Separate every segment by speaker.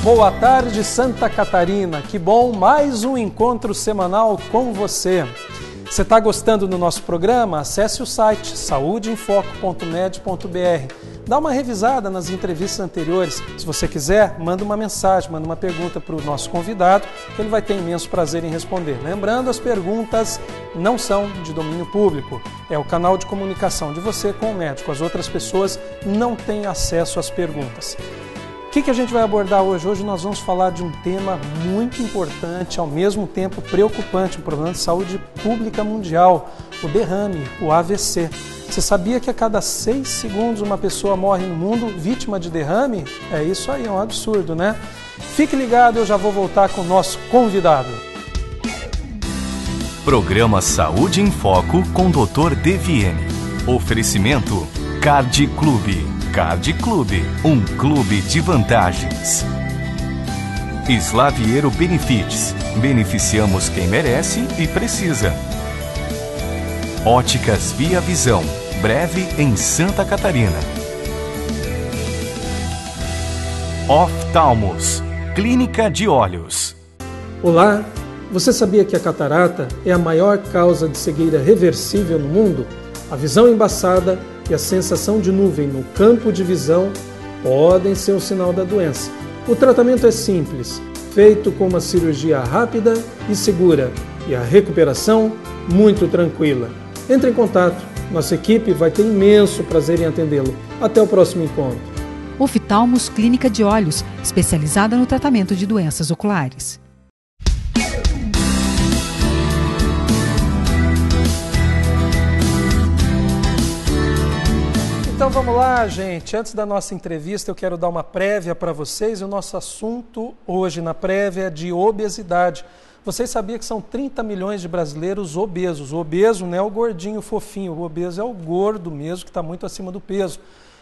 Speaker 1: Boa tarde, Santa Catarina. Que bom, mais um encontro semanal com você. Você está gostando do nosso programa? Acesse o site saudeinfoco.med.br. Dá uma revisada nas entrevistas anteriores. Se você quiser, manda uma mensagem, manda uma pergunta para o nosso convidado, que ele vai ter imenso prazer em responder. Lembrando, as perguntas não são de domínio público. É o canal de comunicação de você com o médico. As outras pessoas não têm acesso às perguntas. O que a gente vai abordar hoje? Hoje nós vamos falar de um tema muito importante, ao mesmo tempo preocupante, um problema de saúde pública mundial, o derrame, o AVC. Você sabia que a cada 6 segundos uma pessoa morre no mundo vítima de derrame? É isso aí, é um absurdo, né? Fique ligado, eu já vou voltar com o nosso convidado.
Speaker 2: Programa Saúde em Foco com Dr. Deviene. Oferecimento Card Clube. Card Clube, um clube de vantagens. Slaviero Benefits. Beneficiamos quem merece e precisa. Óticas Via Visão. Breve em Santa Catarina. Oftalmos. Clínica de Olhos.
Speaker 1: Olá, você sabia que a catarata é a maior causa de cegueira reversível no mundo? A visão embaçada e a sensação de nuvem no campo de visão podem ser um sinal da doença. O tratamento é simples, feito com uma cirurgia rápida e segura, e a recuperação muito tranquila. Entre em contato, nossa equipe vai ter imenso prazer em atendê-lo. Até o próximo encontro.
Speaker 3: Oftalmos Clínica de Olhos, especializada no tratamento de doenças oculares.
Speaker 1: Então vamos lá, gente. Antes da nossa entrevista, eu quero dar uma prévia para vocês. O nosso assunto hoje na prévia é de obesidade. Vocês sabiam que são 30 milhões de brasileiros obesos? O obeso não é o gordinho fofinho, o obeso é o gordo mesmo, que está muito acima do peso,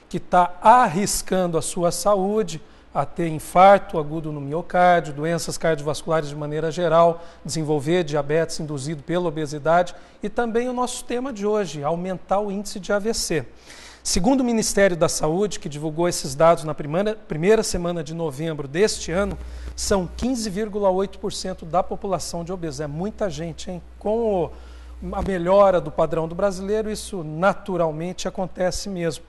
Speaker 1: que está arriscando a sua saúde a ter infarto agudo no miocárdio, doenças cardiovasculares de maneira geral, desenvolver diabetes induzido pela obesidade e também o nosso tema de hoje, aumentar o índice de AVC. Segundo o Ministério da Saúde, que divulgou esses dados na primeira semana de novembro deste ano, são 15,8% da população de obesos. É muita gente, hein? Com a melhora do padrão do brasileiro, isso naturalmente acontece mesmo.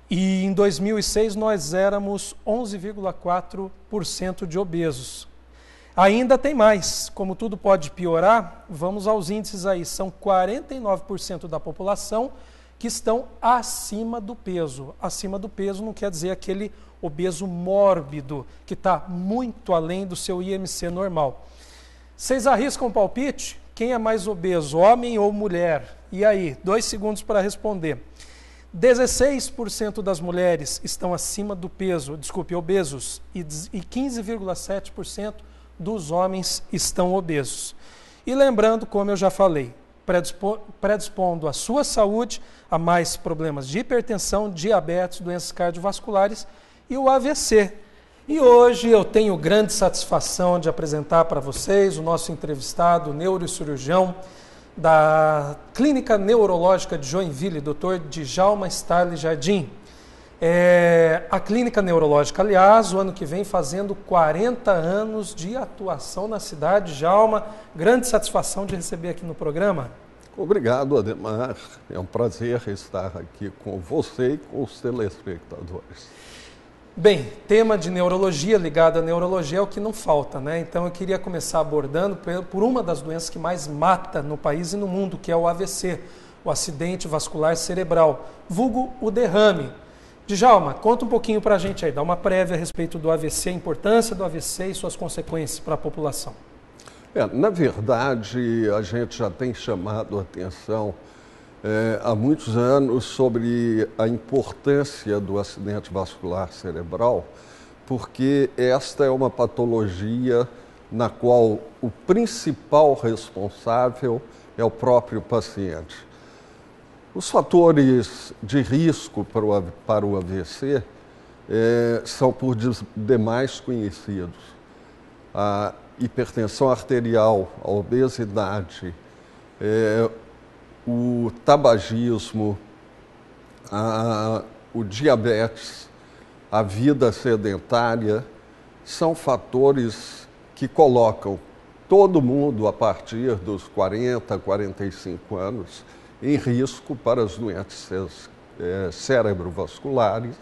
Speaker 1: E em 2006 nós éramos 11,4% de obesos. Ainda tem mais. Como tudo pode piorar, vamos aos índices aí. São 49% da população que estão acima do peso. Acima do peso não quer dizer aquele obeso mórbido, que está muito além do seu IMC normal. Vocês arriscam palpite? Quem é mais obeso, homem ou mulher? E aí, 2 segundos para responder. 16% das mulheres estão acima do peso, obesos, e 15,7% dos homens estão obesos. E lembrando, como eu já falei, predispondo a sua saúde a mais problemas de hipertensão, diabetes, doenças cardiovasculares e o AVC. E hoje eu tenho grande satisfação de apresentar para vocês o nosso entrevistado, o neurocirurgião da Clínica Neurológica de Joinville, Dr. Djalma Starle Jardim. A Clínica Neurológica, aliás, o ano que vem fazendo 40 anos de atuação na cidade. Djalma, grande satisfação de receber aqui no programa.
Speaker 4: Obrigado, Ademar. É um prazer estar aqui com você e com os telespectadores.
Speaker 1: Bem, tema de neurologia, ligado à neurologia, é o que não falta, né? Então eu queria começar abordando por uma das doenças que mais mata no país e no mundo, que é o AVC, o acidente vascular cerebral, vulgo o derrame. Djalma, conta um pouquinho para a gente aí, dá uma prévia a respeito do AVC, a importância do AVC e suas consequências para a população.
Speaker 4: Na verdade, a gente já tem chamado a atenção há muitos anos sobre a importância do acidente vascular cerebral, porque esta é uma patologia na qual o principal responsável é o próprio paciente. Os fatores de risco para o AVC são por demais conhecidos. A hipertensão arterial, a obesidade, o tabagismo, o diabetes, a vida sedentária são fatores que colocam todo mundo a partir dos 40, 45 anos em risco para as doenças cerebrovasculares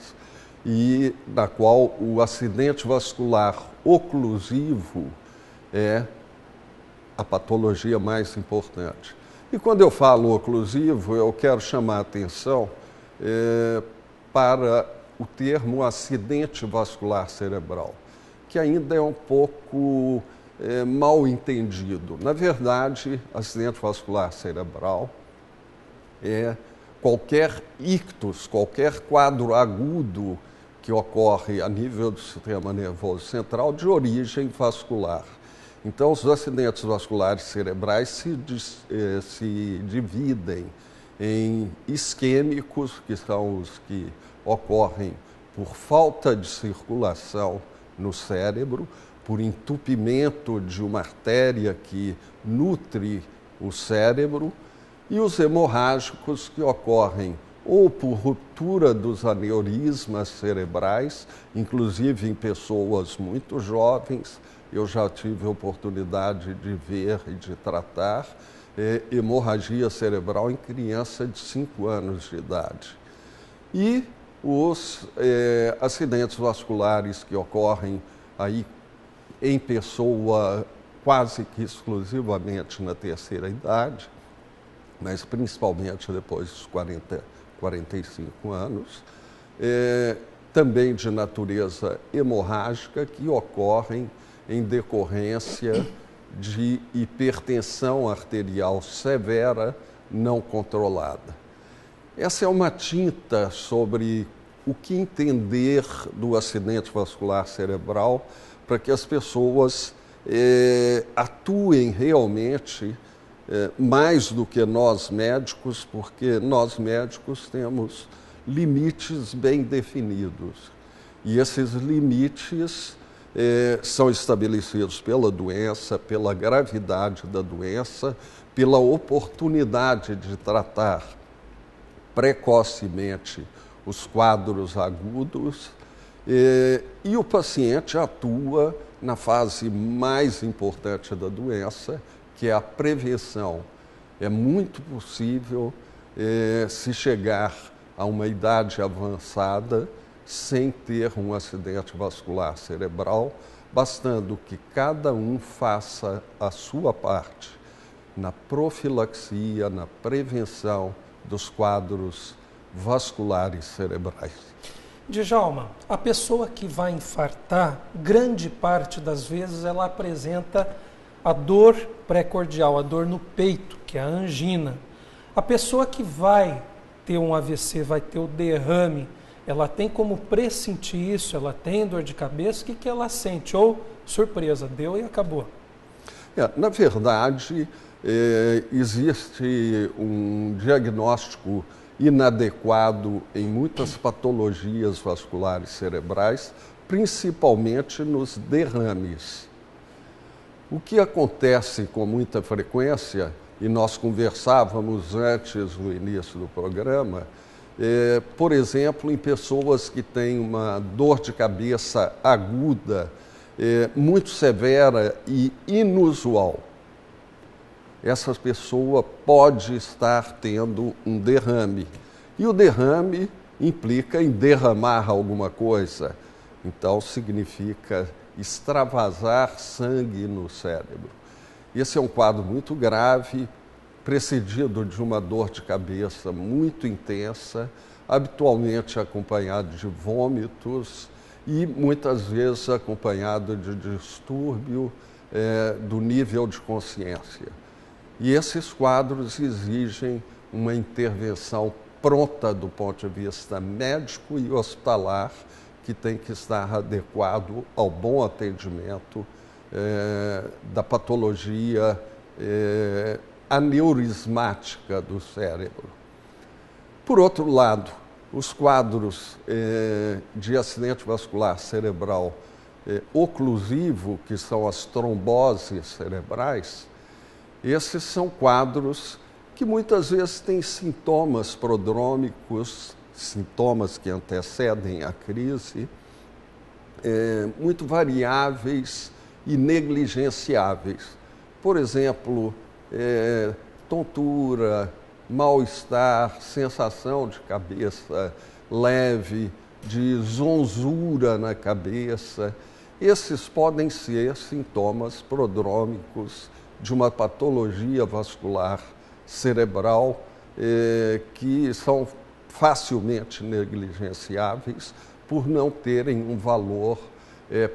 Speaker 4: e na qual o acidente vascular oclusivo é a patologia mais importante. E quando eu falo oclusivo, eu quero chamar a atenção para o termo acidente vascular cerebral, que ainda é um pouco mal entendido. Na verdade, acidente vascular cerebral é qualquer ictus, qualquer quadro agudo que ocorre a nível do sistema nervoso central de origem vascular. Então, os acidentes vasculares cerebrais se dividem em isquêmicos, que são os que ocorrem por falta de circulação no cérebro, por entupimento de uma artéria que nutre o cérebro, e os hemorrágicos, que ocorrem ou por ruptura dos aneurismas cerebrais, inclusive em pessoas muito jovens. Eu já tive a oportunidade de ver e de tratar hemorragia cerebral em criança de 5 anos de idade. E os acidentes vasculares que ocorrem aí em pessoa quase que exclusivamente na terceira idade, mas principalmente depois dos 40, 45 anos, também de natureza hemorrágica, que ocorrem em decorrência de hipertensão arterial severa não controlada. Essa é uma tinta sobre o que entender do acidente vascular cerebral para que as pessoas atuem realmente mais do que nós médicos, porque nós médicos temos limites bem definidos. E esses limites são estabelecidos pela doença, pela gravidade da doença, pela oportunidade de tratar precocemente os quadros agudos, e o paciente atua na fase mais importante da doença, que é a prevenção. É muito possível se chegar a uma idade avançada sem ter um acidente vascular cerebral, bastando que cada um faça a sua parte na profilaxia, na prevenção dos quadros vasculares cerebrais.
Speaker 1: Djalma, a pessoa que vai infartar, grande parte das vezes ela apresenta a dor pré-cordial, a dor no peito, que é a angina. A pessoa que vai ter um AVC, vai ter o derrame, ela tem como pressentir isso? Ela tem dor de cabeça? O que ela sente? Ou, surpresa, deu e acabou?
Speaker 4: Na verdade, existe um diagnóstico inadequado em muitas patologias vasculares cerebrais, principalmente nos derrames. O que acontece com muita frequência, e nós conversávamos antes no início do programa, por exemplo, em pessoas que têm uma dor de cabeça aguda, muito severa e inusual. Essa pessoa pode estar tendo um derrame. E o derrame implica em derramar alguma coisa. Então, significa extravasar sangue no cérebro. Esse é um quadro muito grave, precedido de uma dor de cabeça muito intensa, habitualmente acompanhado de vômitos e muitas vezes acompanhado de distúrbio do nível de consciência. E esses quadros exigem uma intervenção pronta do ponto de vista médico e hospitalar, que tem que estar adequado ao bom atendimento da patologia aneurismática do cérebro. Por outro lado, os quadros de acidente vascular cerebral oclusivo, que são as tromboses cerebrais, esses são quadros que muitas vezes têm sintomas prodrômicos, sintomas que antecedem a crise, muito variáveis e negligenciáveis. Por exemplo, tontura, mal-estar, sensação de cabeça leve, de zonzura na cabeça. Esses podem ser sintomas prodrômicos de uma patologia vascular cerebral que são facilmente negligenciáveis por não terem um valor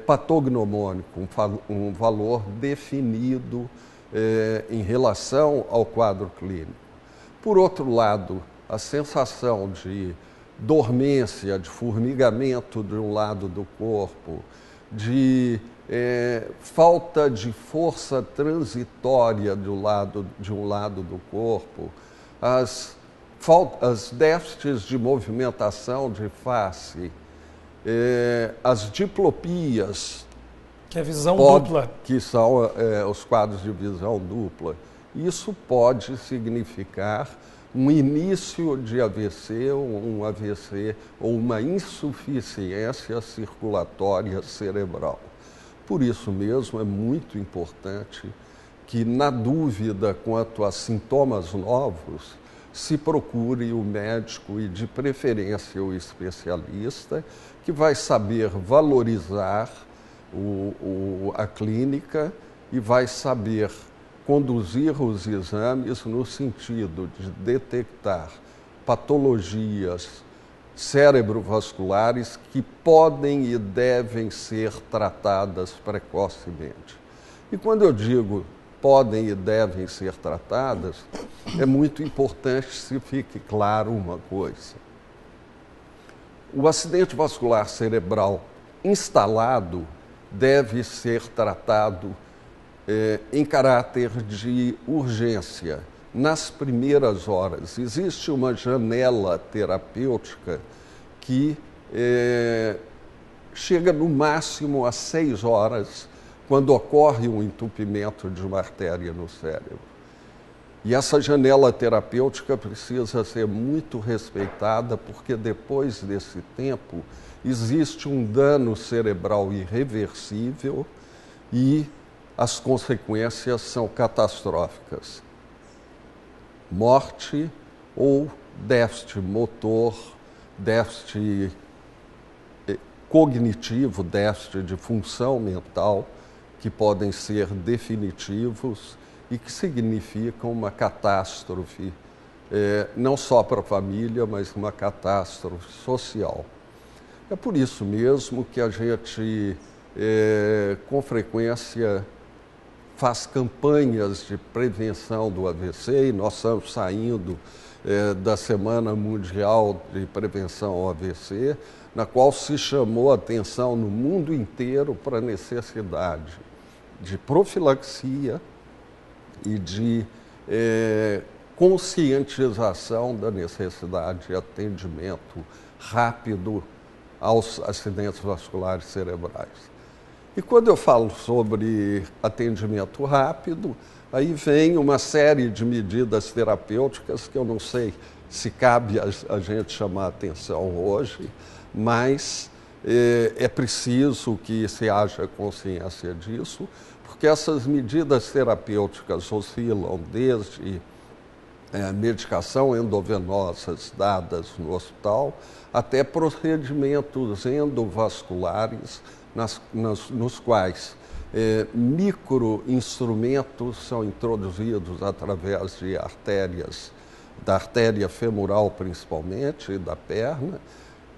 Speaker 4: patognomônico, um valor definido em relação ao quadro clínico. Por outro lado, a sensação de dormência, de formigamento de um lado do corpo, de falta de força transitória de um lado do corpo, as déficits de movimentação de face, as diplopias,
Speaker 1: que é visão dupla,
Speaker 4: que são os quadros de visão dupla. Isso pode significar um início de AVC, um AVC ou uma insuficiência circulatória cerebral. Por isso mesmo é muito importante que, na dúvida quanto a sintomas novos, se procure o médico e, de preferência, o especialista, que vai saber valorizar a clínica e vai saber conduzir os exames no sentido de detectar patologias cerebrovasculares que podem e devem ser tratadas precocemente. E quando eu digo podem e devem ser tratadas, é muito importante que se fique claro uma coisa. O acidente vascular cerebral instalado deve ser tratado em caráter de urgência, nas primeiras horas. Existe uma janela terapêutica que chega no máximo a 6 horas, quando ocorre um entupimento de uma artéria no cérebro. E essa janela terapêutica precisa ser muito respeitada, porque depois desse tempo existe um dano cerebral irreversível e as consequências são catastróficas. Morte ou déficit motor, déficit cognitivo, déficit de função mental, que podem ser definitivos e que significam uma catástrofe, não só para a família, mas uma catástrofe social. É por isso mesmo que a gente, com frequência, faz campanhas de prevenção do AVC, e nós estamos saindo da Semana Mundial de Prevenção ao AVC, na qual se chamou a atenção no mundo inteiro para a necessidade de profilaxia e de conscientização da necessidade de atendimento rápido aos acidentes vasculares cerebrais. E quando eu falo sobre atendimento rápido, aí vem uma série de medidas terapêuticas que eu não sei se cabe a gente chamar a atenção hoje, mas é preciso que se haja consciência disso, porque essas medidas terapêuticas oscilam desde medicação endovenosa dadas no hospital até procedimentos endovasculares nos quais microinstrumentos são introduzidos através de artérias, da artéria femoral principalmente, e da perna,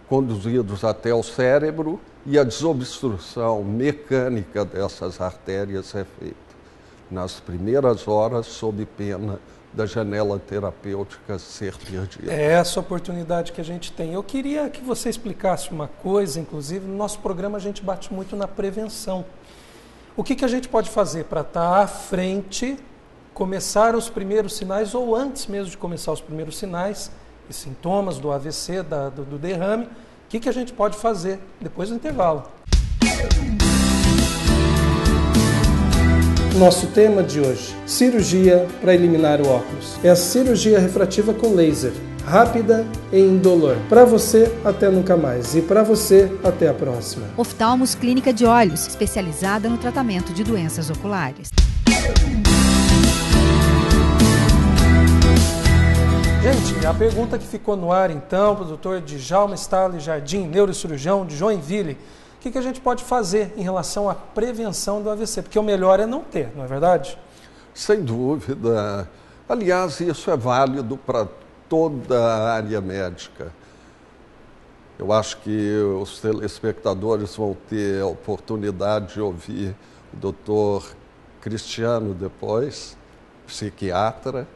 Speaker 4: conduzidos até o cérebro, e a desobstrução mecânica dessas artérias é feita nas primeiras horas, sob pena da janela terapêutica ser perdida.
Speaker 1: É essa oportunidade que a gente tem. Eu queria que você explicasse uma coisa, inclusive, no nosso programa a gente bate muito na prevenção. O que a gente pode fazer para estar à frente, começar os primeiros sinais, ou antes mesmo de começar os primeiros sinais e sintomas do AVC, do derrame, o que a gente pode fazer depois do intervalo? Nosso tema de hoje, cirurgia para eliminar o óculos. É a cirurgia refrativa com laser, rápida e indolor. Para você, até nunca mais. E para você, até a próxima.
Speaker 3: Oftalmos Clínica de Olhos, especializada no tratamento de doenças oculares.
Speaker 1: Gente, a pergunta que ficou no ar então, para o Dr. Djalma Stale Jardim, neurocirurgião de Joinville, o que a gente pode fazer em relação à prevenção do AVC? Porque o melhor é não ter, não é verdade?
Speaker 4: Sem dúvida. Aliás, isso é válido para toda a área médica. Eu acho que os telespectadores vão ter a oportunidade de ouvir o doutor Cristiano depois, psiquiatra,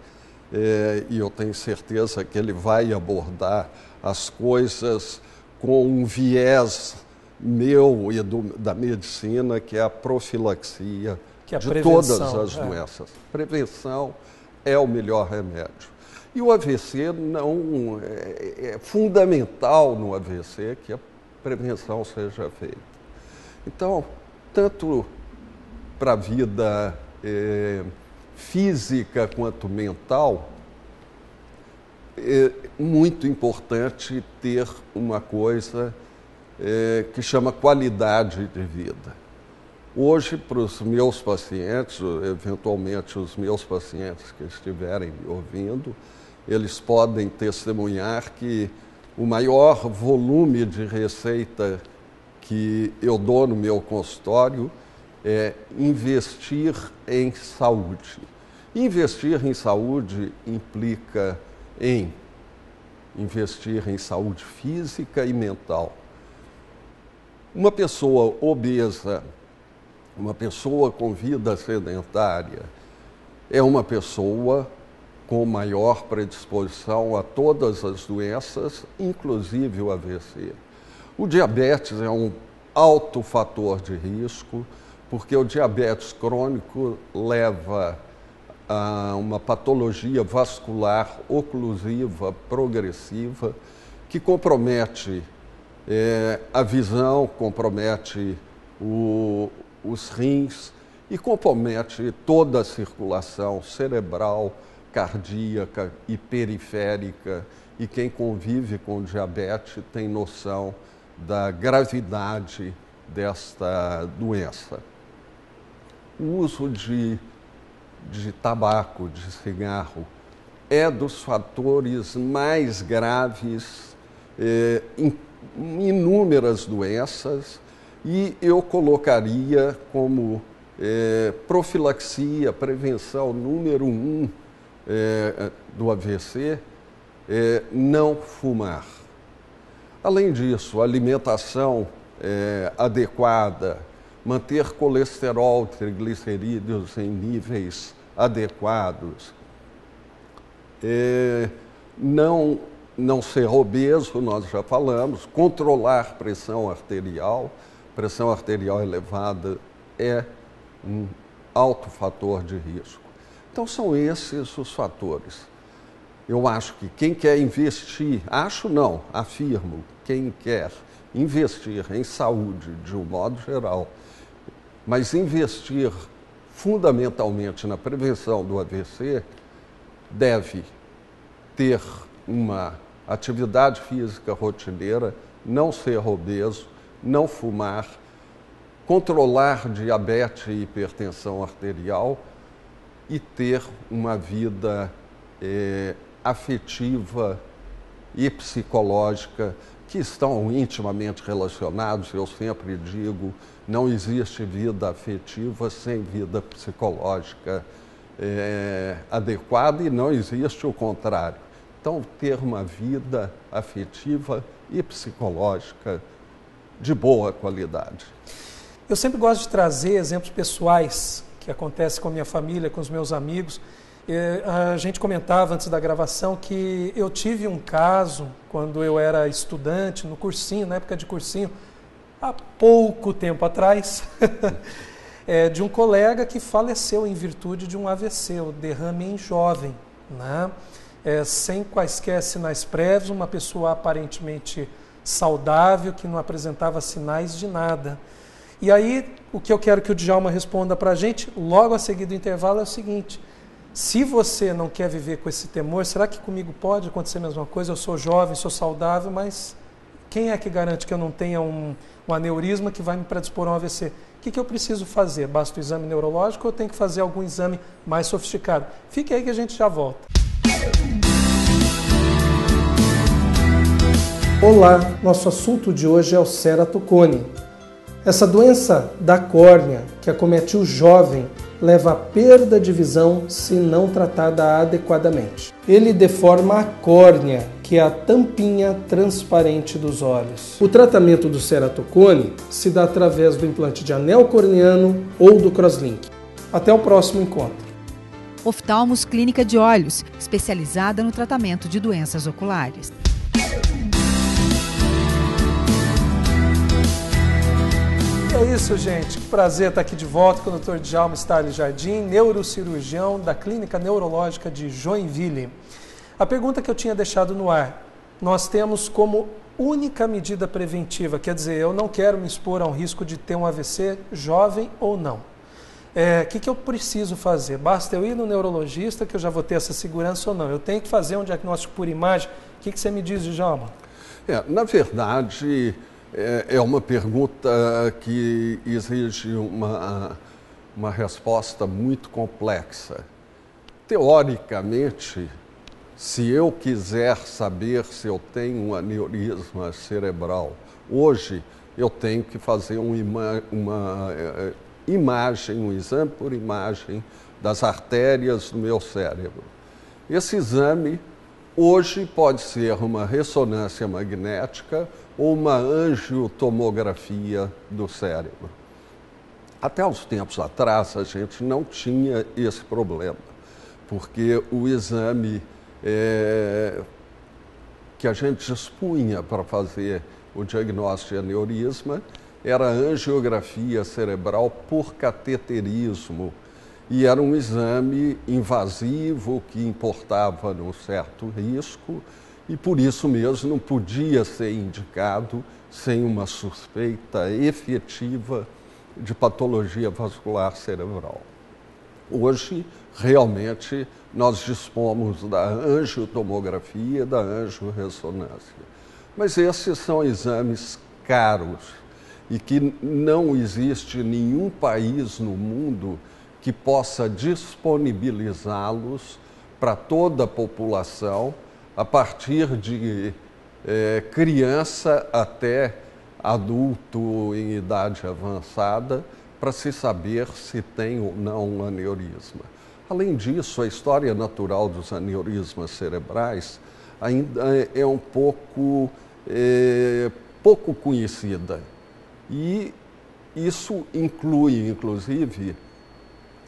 Speaker 4: e eu tenho certeza que ele vai abordar as coisas com um viés meu e da medicina, que é a profilaxia de todas as doenças. Prevenção é o melhor remédio. E o AVC não é fundamental no AVC que a prevenção seja feita. Então, tanto para a vida física quanto mental, é muito importante ter uma coisa que chama qualidade de vida. Hoje, para os meus pacientes, eventualmente os meus pacientes que estiverem me ouvindo, eles podem testemunhar que o maior volume de receita que eu dou no meu consultório é investir em saúde. Investir em saúde implica em investir em saúde física e mental. Uma pessoa obesa, uma pessoa com vida sedentária, é uma pessoa com maior predisposição a todas as doenças, inclusive o AVC. O diabetes é um alto fator de risco, porque o diabetes crônico leva a uma patologia vascular oclusiva progressiva que compromete a visão, compromete os rins e compromete toda a circulação cerebral, cardíaca e periférica. E quem convive com diabetes tem noção da gravidade desta doença. O uso de tabaco, de cigarro, é dos fatores mais graves em inúmeras doenças, e eu colocaria como profilaxia, prevenção número 1 do AVC, não fumar. Além disso, alimentação adequada, manter colesterol, triglicerídeos em níveis adequados, não ser obeso, nós já falamos, controlar pressão arterial elevada é um alto fator de risco. Então são esses os fatores. Eu acho que quem quer investir, afirmo, quem quer investir em saúde de um modo geral, mas investir fundamentalmente na prevenção do AVC, deve ter uma atividade física rotineira, não ser obeso, não fumar, controlar diabetes e hipertensão arterial e ter uma vida afetiva e psicológica que estão intimamente relacionados. Eu sempre digo, não existe vida afetiva sem vida psicológica adequada, e não existe o contrário. Então, ter uma vida afetiva e psicológica de boa qualidade.
Speaker 1: Eu sempre gosto de trazer exemplos pessoais que acontecem com a minha família, com os meus amigos. A gente comentava antes da gravação que eu tive um caso quando eu era estudante no cursinho, na época de cursinho, há pouco tempo atrás, de um colega que faleceu em virtude de um AVC, o derrame em jovem, né? Sem quaisquer sinais prévios, uma pessoa aparentemente saudável, que não apresentava sinais de nada. E aí, o que eu quero que o Djalma responda para a gente, logo a seguir do intervalo, é o seguinte: Se você não quer viver com esse temor, será que comigo pode acontecer a mesma coisa? Eu sou jovem, sou saudável, mas quem é que garante que eu não tenha um aneurisma que vai me predispor a um AVC? O que eu preciso fazer? Basta o exame neurológico ou eu tenho que fazer algum exame mais sofisticado? Fique aí que a gente já volta. Olá, nosso assunto de hoje é o ceratocone. Essa doença da córnea que acomete o jovem leva à perda de visão se não tratada adequadamente. Ele deforma a córnea, que é a tampinha transparente dos olhos. O tratamento do ceratocone se dá através do implante de anel corneano ou do crosslink. Até o próximo encontro.
Speaker 3: Oftalmos Clínica de Olhos, especializada no tratamento de doenças oculares.
Speaker 1: É isso, gente. Que prazer estar aqui de volta com o Dr. Djalma Starling Jardim, neurocirurgião da Clínica Neurológica de Joinville. A pergunta que eu tinha deixado no ar, nós temos como única medida preventiva, quer dizer, eu não quero me expor a um risco de ter um AVC, jovem ou não. O que eu preciso fazer? Basta eu ir no neurologista que eu já vou ter essa segurança ou não? Eu tenho que fazer um diagnóstico por imagem? O que você me diz, Djalma?
Speaker 4: Na verdade, é uma pergunta que exige uma resposta muito complexa. Teoricamente, se eu quiser saber se eu tenho um aneurisma cerebral, hoje eu tenho que fazer uma imagem, um exame por imagem das artérias do meu cérebro. Esse exame hoje pode ser uma ressonância magnética ou uma angiotomografia do cérebro. Até uns tempos atrás, a gente não tinha esse problema, porque o exame que a gente dispunha para fazer o diagnóstico de aneurisma era a angiografia cerebral por cateterismo, e era um exame invasivo que importava um certo risco e por isso mesmo não podia ser indicado sem uma suspeita efetiva de patologia vascular cerebral. Hoje, realmente, nós dispomos da angiotomografia e da angiorressonância. Mas esses são exames caros e que não existe nenhum país no mundo que possa disponibilizá-los para toda a população, a partir de criança até adulto em idade avançada, para se saber se tem ou não um aneurisma. Além disso, a história natural dos aneurismas cerebrais ainda é um pouco conhecida. E isso inclui, inclusive,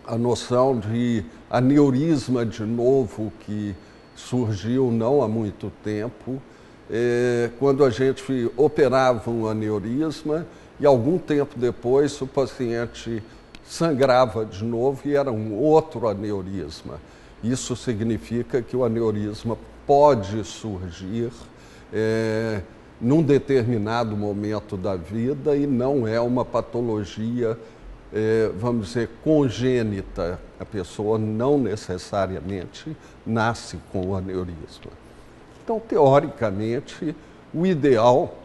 Speaker 4: a noção de aneurisma de novo, que surgiu não há muito tempo, quando a gente operava um aneurisma e algum tempo depois o paciente sangrava de novo e era um outro aneurisma. Isso significa que o aneurisma pode surgir num determinado momento da vida e não é uma patologia, vamos dizer, congênita. A pessoa não necessariamente nasce com o aneurisma. Então, teoricamente, o ideal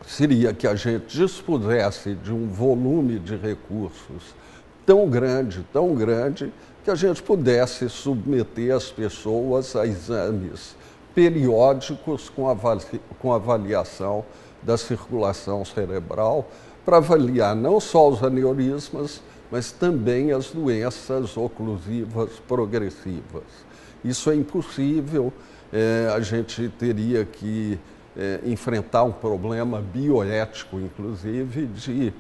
Speaker 4: seria que a gente dispusesse de um volume de recursos tão grande, que a gente pudesse submeter as pessoas a exames periódicos com avaliação da circulação cerebral, para avaliar não só os aneurismas, mas também as doenças oclusivas progressivas. Isso é impossível, a gente teria que enfrentar um problema bioético, inclusive, de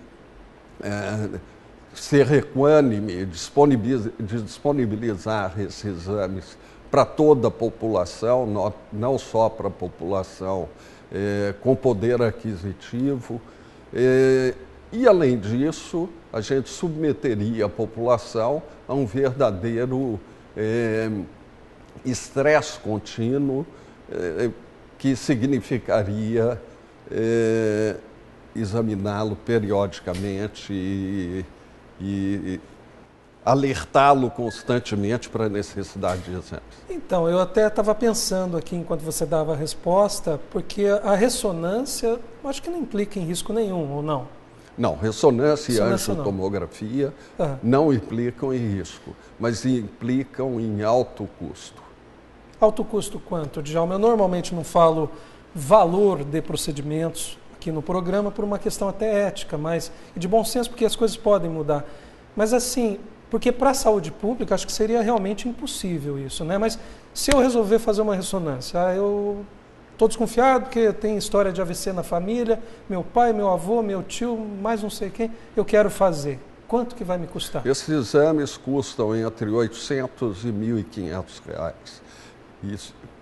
Speaker 4: ser equânime, de disponibilizar esses exames para toda a população, não só para a população com poder aquisitivo. E, além disso, a gente submeteria a população a um verdadeiro estresse contínuo, que significaria examiná-lo periodicamente alertá-lo constantemente para a necessidade de exames.
Speaker 1: Então, eu até estava pensando aqui enquanto você dava a resposta, porque a ressonância, acho que não implica em risco nenhum, ou não?
Speaker 4: Não, ressonância e angiotomografia não implicam em risco, mas implicam em alto custo.
Speaker 1: Alto custo quanto, Djalma? Eu normalmente não falo valor de procedimentos aqui no programa por uma questão até ética, mas de bom senso, porque as coisas podem mudar. Mas assim, porque para a saúde pública acho que seria realmente impossível isso, né? Mas se eu resolver fazer uma ressonância, eu estou desconfiado porque tem história de AVC na família, meu pai, meu avô, meu tio, mais não sei quem, eu quero fazer. Quanto que vai me custar?
Speaker 4: Esses exames custam entre R$ 800 e R$ 1.500.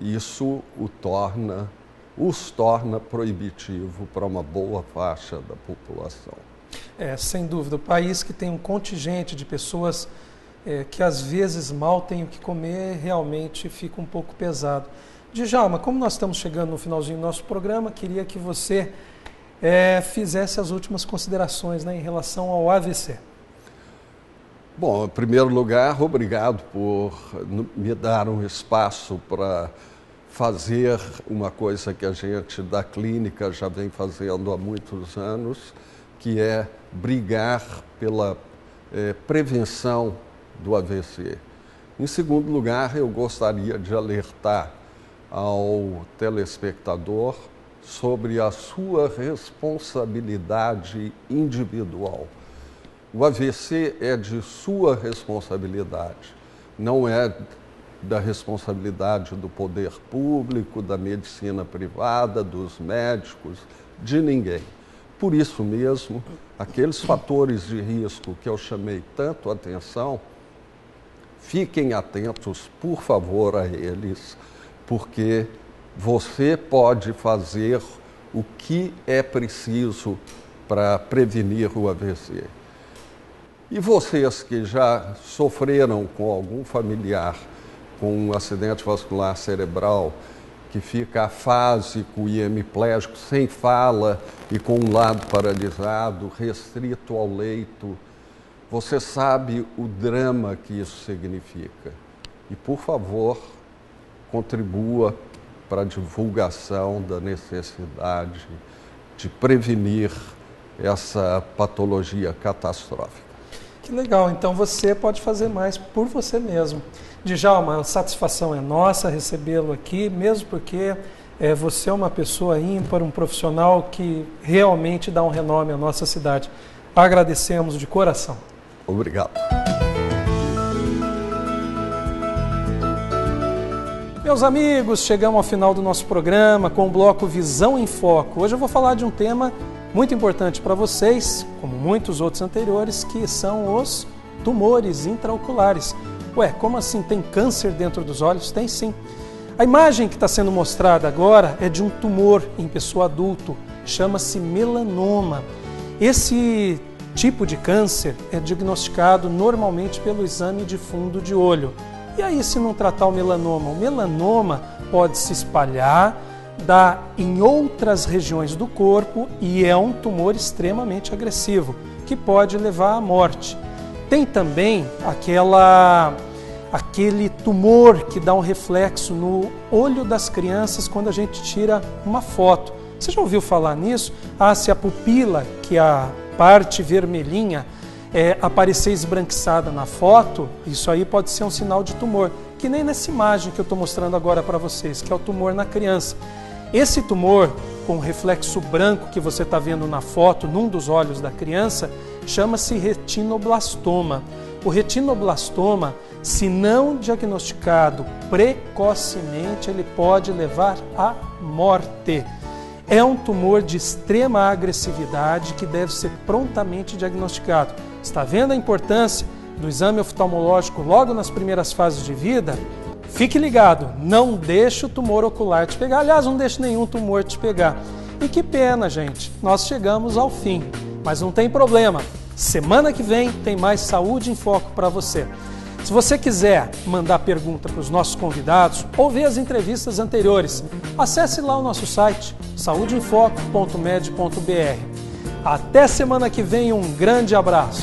Speaker 4: Isso os torna proibitivo para uma boa faixa da população.
Speaker 1: Sem dúvida. O país que tem um contingente de pessoas que às vezes mal têm o que comer, realmente fica um pouco pesado. Djalma, como nós estamos chegando no finalzinho do nosso programa, queria que você fizesse as últimas considerações, né, em relação ao AVC.
Speaker 4: Bom, em primeiro lugar, obrigado por me dar um espaço para fazer uma coisa que a gente da clínica já vem fazendo há muitos anos, que é brigar pela prevenção do AVC. Em segundo lugar, eu gostaria de alertar ao telespectador sobre a sua responsabilidade individual. O AVC é de sua responsabilidade, não é da responsabilidade do poder público, da medicina privada, dos médicos, de ninguém. Por isso mesmo, aqueles fatores de risco que eu chamei tanto atenção, fiquem atentos, por favor, a eles, porque você pode fazer o que é preciso para prevenir o AVC. E vocês que já sofreram com algum familiar com um acidente vascular cerebral, que fica afásico e hemiplégico, sem fala e com um lado paralisado, restrito ao leito, você sabe o drama que isso significa. E, por favor, contribua para a divulgação da necessidade de prevenir essa patologia catastrófica.
Speaker 1: Que legal, então você pode fazer mais por você mesmo. Djalma, a satisfação é nossa recebê-lo aqui, mesmo porque você é uma pessoa ímpar, um profissional que realmente dá um renome à nossa cidade. Agradecemos de coração.
Speaker 4: Obrigado.
Speaker 1: Meus amigos, chegamos ao final do nosso programa com o bloco Visão em Foco. Hoje eu vou falar de um tema muito importante para vocês, como muitos outros anteriores, que são os tumores intraoculares. Ué, como assim? Tem câncer dentro dos olhos? Tem sim. A imagem que está sendo mostrada agora é de um tumor em pessoa adulta, chama-se melanoma. Esse tipo de câncer é diagnosticado normalmente pelo exame de fundo de olho. E aí, se não tratar o melanoma pode se espalhar, dá em outras regiões do corpo e é um tumor extremamente agressivo, que pode levar à morte. Tem também aquele tumor que dá um reflexo no olho das crianças quando a gente tira uma foto. Você já ouviu falar nisso? Se a pupila, que é a parte vermelhinha, aparecer esbranquiçada na foto, isso aí pode ser um sinal de tumor, que nem nessa imagem que eu estou mostrando agora para vocês, que é o tumor na criança. Esse tumor, com reflexo branco que você está vendo na foto, num dos olhos da criança, chama-se retinoblastoma. O retinoblastoma, se não diagnosticado precocemente, ele pode levar à morte. É um tumor de extrema agressividade que deve ser prontamente diagnosticado. Está vendo a importância do exame oftalmológico logo nas primeiras fases de vida? Fique ligado, não deixe o tumor ocular te pegar. Aliás, não deixe nenhum tumor te pegar. E que pena, gente, nós chegamos ao fim. Mas não tem problema, semana que vem tem mais Saúde em Foco para você. Se você quiser mandar pergunta para os nossos convidados ou ver as entrevistas anteriores, acesse lá o nosso site, saudeinfoco.med.br. Até semana que vem, um grande abraço.